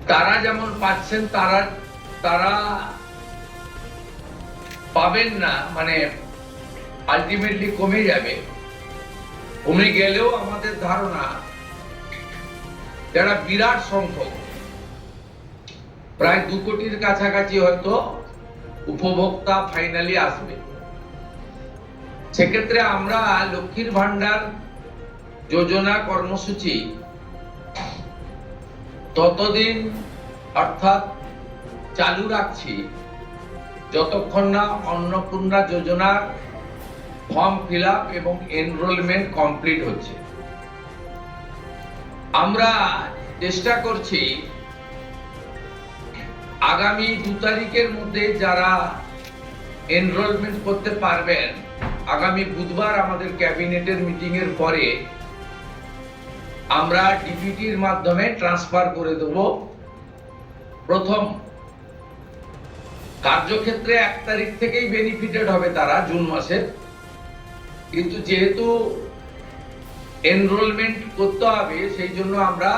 তারা যেমন পাচ্ছেন তারা পাবেন না, মানে আলটিমেটলি কমে যাবে। কমে গেলেও আমাদের ধারণা যারা বিরাট সংখ্যক প্রায় 2 কোটির কাছাকাছি হয়তো উপভোক্তা ফাইনালি আসবে। সেক্ষেত্রে আমরা লক্ষ্মীর ভান্ডার যোজনা কর্মসূচি ততদিন অর্থাৎ চালু রাখছি যতক্ষণ না অন্নপূর্ণা যোজনার ফর্ম ফিল আপ এবং এনরোলমেন্ট কমপ্লিট হচ্ছে। আমরা চেষ্টা করছি আগামী 2 তারিখের মধ্যে যারা এনরোলমেন্ট করতে পারবেন, আগামী বুধবার আমাদের ক্যাবিনেটের মিটিং এর পরে আমরা ডিপিটির মাধ্যমে ট্রান্সফার করে দেব। প্রথম কার্যক্ষেত্রে 1 তারিখ থেকেই বেনিফিটেড হবে তারা, জুন মাসের। কিন্তু যেহেতু এনরোলমেন্ট করতে হবে সেই জন্য আমরা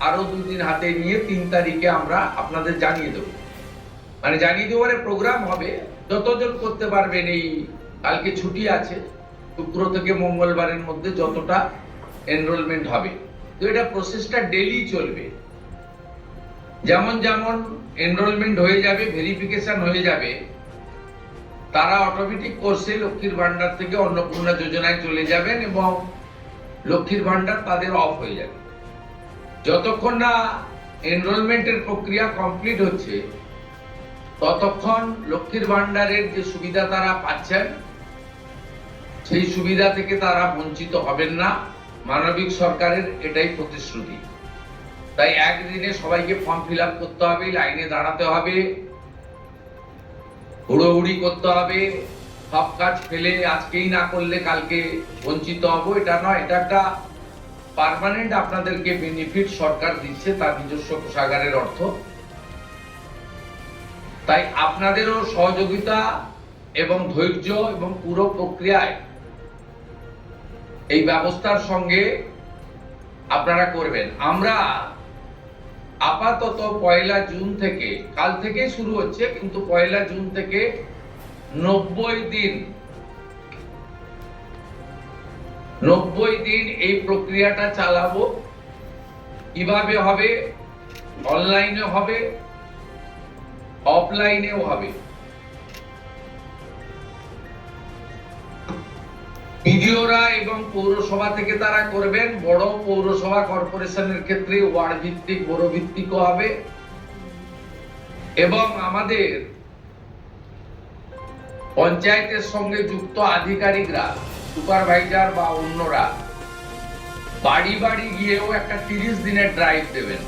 আরো 2 দিন হাতে নিয়ে 3 তারিখে আমরা আপনাদের জানিয়ে দেব। মানে জানিয়ে দেওয়ার প্রোগ্রাম হবে, যতজন করতে পারবেন। এই কালকে ছুটি আছে, শুক্র থেকে মঙ্গলবারের মধ্যে যতটা এনরোলমেন্ট হবে। তো এটা প্রসেসটা ডেইলি চলবে। যেমন যেমন এনরোলমেন্ট হয়ে যাবে, ভেরিফিকেশন হয়ে যাবে, তারা অটোমেটিক কোর্সে লক্ষ্মীর ভান্ডার থেকে অন্নপূর্ণা যোজনায় চলে যাবেন এবং লক্ষ্মীর ভান্ডার তাদের অফ হয়ে যাবে। যতক্ষণ না এনরোলমেন্টের প্রক্রিয়া কমপ্লিট হচ্ছে ততক্ষণ লক্ষ্মীর ভান্ডারের যে সুবিধা তারা পাচ্ছেন সেই সুবিধা থেকে তারা বঞ্চিত হবেন না। মানবিক সরকারের এটাই প্রতিশ্রুতি। তাই একদিনে সবাইকে ফর্ম ফিল আপ করতে হবে, লাইনে দাঁড়াতে হবে, হুড়োহুড়ি করতে হবে, সব কাজ ফেলে আজকেই না করলে কালকে বঞ্চিত হব, এটা নয়। এটা একটা পার্মানেন্ট আপনাদেরকে বেনিফিট সরকার দিচ্ছে তার নিজস্ব কোষাগারের অর্থ। তাই আপনাদেরও সহযোগিতা এবং ধৈর্য এবং পুরো প্রক্রিয়ায় এই ব্যবস্থার সঙ্গে আপনারা করবেন। আমরা আপাতত 1 জুন থেকে, কাল থেকে শুরু হচ্ছে, কিন্তু 1 জুন থেকে 90 দিন এই প্রক্রিয়াটা চালাবো। কিভাবে হবে? অনলাইনে হবে, অফলাইনেও হবে। বিডিওরা এবং পৌরসভা থেকে তারা করবেন। বড় পৌরসভা কর্পোরেশনের ক্ষেত্রে ওয়ার্ড ভিত্তিক, বড় ভিত্তিকও হবে। এবং আমাদের পঞ্চায়েতের সঙ্গে যুক্ত আধিকারিকরা, সুপারভাইজার বা অন্যরা বাড়ি বাড়ি গিয়েও একটা 30 দিনের ড্রাইভ দেবেন।